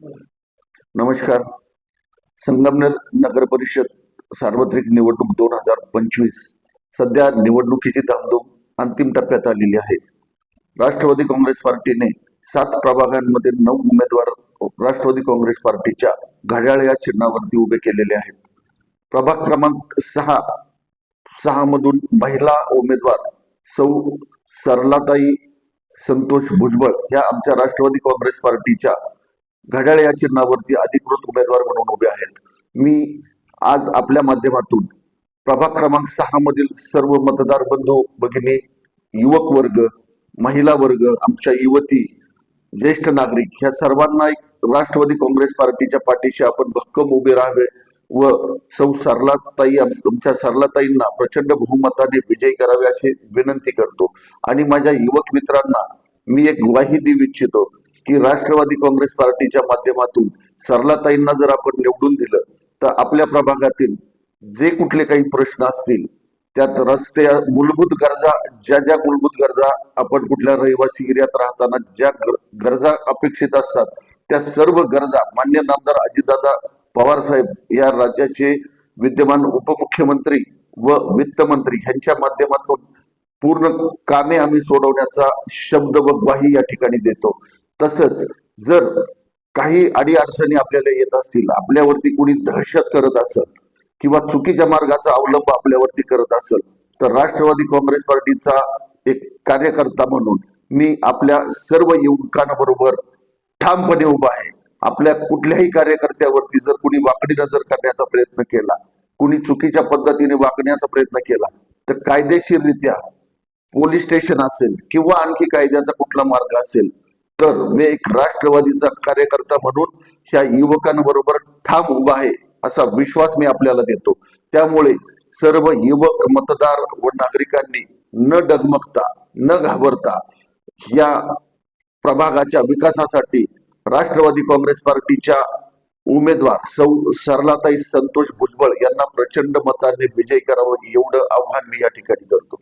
नमस्कार. संगमनेर नगर परिषद सार्वत्रिक निवडणूक 2025 सध्या निवडणुकीची धामधूम अंतिम टप्प्यात आलेली आहे. राष्ट्रवादी काँग्रेस पार्टीने 7 प्रभागांमध्ये 9 उमेदवार राष्ट्रवादी काँग्रेस पार्टीच्या घड्याळ या चिन्हावरती उभे केलेले आहेत. प्रभाग क्रमांक 6 मधून महिला उमेदवार सौ सरलाताई संतोष भुजबळ या आमच्या राष्ट्रवादी काँग्रेस पार्टीच्या घड्याळ या चिन्हावरती अधिकृत उमेदवार म्हणून उभे आहेत. मी आज आपल्या माध्यमातून प्रभाग क्रमांक 6 मधील सर्व मतदार बंधू भगिनी, युवक वर्ग, महिला वर्ग, आमच्या युवती, ज्येष्ठ नागरिक ह्या सर्वांना एक राष्ट्रवादी काँग्रेस पार्टीच्या पाठीशी आपण भक्कम उभे राहावे व सौ सरलाताई तुमच्या सरलाताईंना प्रचंड बहुमताने विजयी करावे अशी विनंती करतो. आणि माझ्या युवक मित्रांना मी एक ग्वाही देऊ इच्छितो की राष्ट्रवादी काँग्रेस पार्टीच्या माध्यमातून सरलाताईंना जर आपण निवडून दिलं तर आपल्या प्रभागातील जे कुठले काही प्रश्न असतील त्यात रस्ते, मूलभूत गरजा, ज्या मूलभूत गरजा आपण कुठल्या रहिवासी एरियात राहताना ज्या गरजा अपेक्षित असतात त्या सर्व गरजा मान्य नामदार अजितदादा पवार साहेब या राज्याचे विद्यमान उपमुख्यमंत्री व वित्तमंत्री यांच्या माध्यमातून पूर्ण कामे आम्ही सोडवण्याचा शब्द व ग्वाही या ठिकाणी देतो. तसंच जर काही अडीअडचणी आपल्याला येत असतील, आपल्यावरती कुणी दहशत करत असेल किंवा चुकीच्या मार्गाचा अवलंब आपल्यावरती करत असेल तर राष्ट्रवादी काँग्रेस पार्टीचा एक कार्यकर्ता म्हणून मी आपल्या सर्व युवकांबरोबर ठामपणे उभा आहे. आपल्या कुठल्याही कार्यकर्त्यावरती जर कुणी वाकडी नजर करण्याचा प्रयत्न केला, कुणी चुकीच्या पद्धतीने वागण्याचा प्रयत्न केला तर कायदेशीररित्या पोलीस स्टेशन असेल किंवा आणखी कायद्याचा कुठला मार्ग असेल तर मी एक राष्ट्रवादीचा कार्यकर्ता म्हणून ह्या युवकांबरोबर ठाम उभा आहे असा विश्वास मी आपल्याला देतो. त्यामुळे सर्व युवक मतदार व नागरिकांनी न डगमगता न घाबरता या प्रभागाच्या विकासासाठी राष्ट्रवादी काँग्रेस पार्टीच्या उमेदवार सौ सरलाताई संतोष भुजबळ यांना प्रचंड मताने विजयी करावं एवढं आव्हान मी या ठिकाणी करतो.